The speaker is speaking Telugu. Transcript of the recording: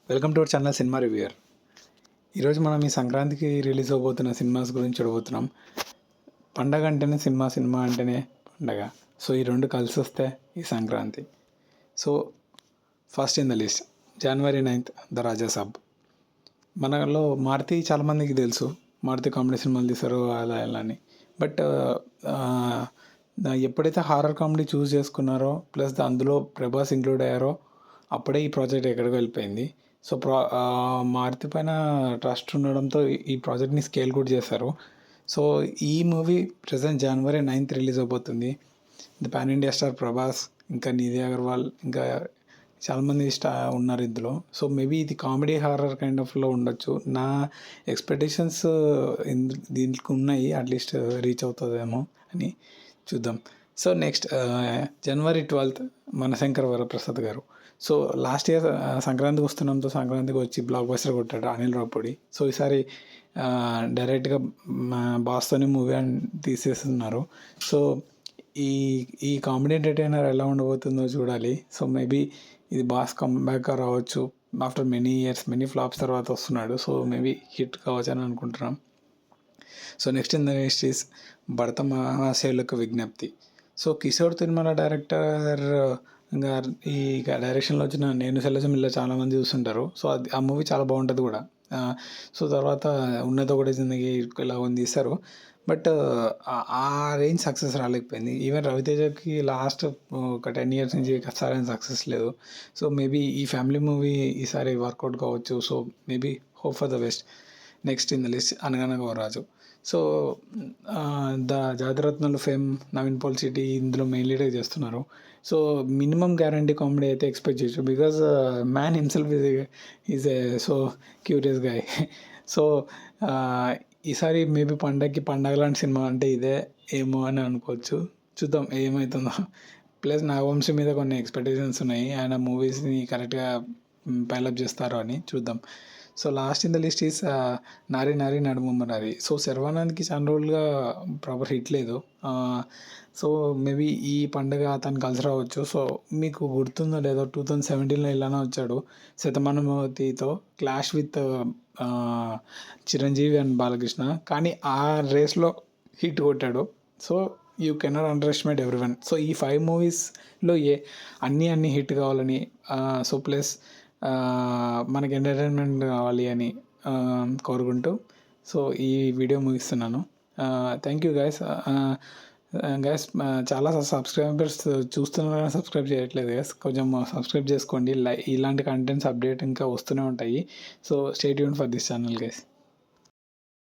Welcome to our channel cinema reviewer. ఈరోజు మనం ఈ సంక్రాంతికి రిలీజ్ అవబోతున్న సినిమాస్ గురించి చూడబోతున్నాం. పండగ అంటేనే సినిమా, సినిమా అంటేనే పండగ. సో ఈ రెండు కలిసి వస్తే ఈ Sankranti. So first in the list January 9th the Rajasaab. మనలో మారుతి చాలామందికి తెలుసు, మారుతి కామెడీ సినిమాలు తీశారు అలా ఎలా అని. బట్ ఎప్పుడైతే హారర్ కామెడీ చూస్ చేసుకున్నారో ప్లస్ అందులో ప్రభాస్ ఇంక్లూడ్ అయ్యారో అప్పుడే ఈ ప్రాజెక్ట్ ఎక్కడికి వెళ్ళిపోయింది. సో మారుతి పైన ట్రస్ట్ ఉండడంతో ఈ ప్రాజెక్ట్ని స్కేల్ కూడా చేశారు. సో ఈ movie present January 9th release అవబోతుంది. The pan India star Prabhas, ఇంకా నిధి అగర్వాల్, ఇంకా చాలామంది ఉన్నారు ఇందులో. సో మేబీ ఇది కామెడీ హారర్ కైండ్ ఆఫ్లో ఉండొచ్చు. నా ఎక్స్పెక్టేషన్స్ దీనికి ఉన్నాయి, అట్లీస్ట్ రీచ్ అవుతుందేమో అని చూద్దాం. So next January 12th Manashankar Varaprasad garu. So last year సంక్రాంతికి వస్తున్నాంతో సంక్రాంతికి వచ్చి బ్లాక్ బస్టర్ కొట్టాడు అనిల్ రావుపూడి. సో ఈసారి డైరెక్ట్గా బాస్తోనే మూవీ అని తీసేస్తున్నారు. సో ఈ ఈ కామెడీ ఎంటర్టైనర్ ఎలా ఉండబోతుందో చూడాలి. సో మేబీ ఇది బాస్ కమ్బ్యాక్ రావచ్చు. After many years, many flops తర్వాత వస్తున్నాడు. సో మేబీ హిట్ కావచ్చు అని అనుకుంటున్నాం. So next in the list is Bharatha Mahasayulaku Vignapthi. So Kishore Tirumala director గారు ఈ డైరెక్షన్లో వచ్చిన నేను సెలజమిల్లో చాలామంది చూస్తుంటారు. సో అది ఆ మూవీ చాలా బాగుంటుంది కూడా. సో తర్వాత ఉన్నత ఒకటి జిందగీ ఇలా ఉంది తీశారు. బట్ ఆ రేంజ్ సక్సెస్ రాలేకపోయింది. ఈవెన్ రవితేజకి లాస్ట్ ఒక 10 years నుంచి సరైన సక్సెస్ లేదు. సో మేబీ ఈ ఫ్యామిలీ మూవీ ఈసారి వర్కౌట్ కావచ్చు. So maybe hope for the best. Next in the list Anaganaga O Raju. So the Jathiratnalu fame Naveen Polishetty ఇందులో మెయిన్ లీడ్గా చేస్తున్నారు. సో మినిమం గ్యారంటీ కామెడీ అయితే ఎక్స్పెక్ట్ చేయొచ్చు, because man himself is a so curious guy. So ఈసారి మేబీ పండగ లాంటి సినిమా అంటే ఇదే ఏమో అని అనుకోవచ్చు. చూద్దాం ఏమవుతుందో. ప్లస్ నాగవంశీ మీద కొన్ని ఎక్స్పెక్టేషన్స్ ఉన్నాయి, ఆయన మూవీస్ని కరెక్ట్గా పైలప్ చేస్తారో అని చూద్దాం. So last in the list is Nari Nari నడుముమ్మ Nari. So శర్వానంద్కి చాలా రోజులుగా ప్రాపర్ హిట్ లేదు. సో మేబీ ఈ పండుగ అతను కలిసి రావచ్చు. సో మీకు గుర్తుందో లేదో 2017లో ఇలానే వచ్చాడు శతమానవతితో clash with Chiranjeevi and Balakrishna. కానీ ఆ రేస్లో హిట్ కొట్టాడు. So you cannot underestimate everyone. So ఈ 5 మూవీస్లో అన్నీ హిట్ కావాలని, సో ప్లస్ మనకి ఎంటర్టైన్మెంట్ కావాలి అని కోరుకుంటూ సో ఈ వీడియో ముగిస్తున్నాను. Thank you guys. చాలా సబ్స్క్రైబర్స్ చూస్తున్నారు కానీ సబ్స్క్రైబ్ చేయట్లేదు గైస్. కొంచెం సబ్స్క్రైబ్ చేసుకోండి. ఇలాంటి కంటెంట్స్ అప్డేట్ ఇంకా వస్తూనే ఉంటాయి. So stay tuned for this channel guys.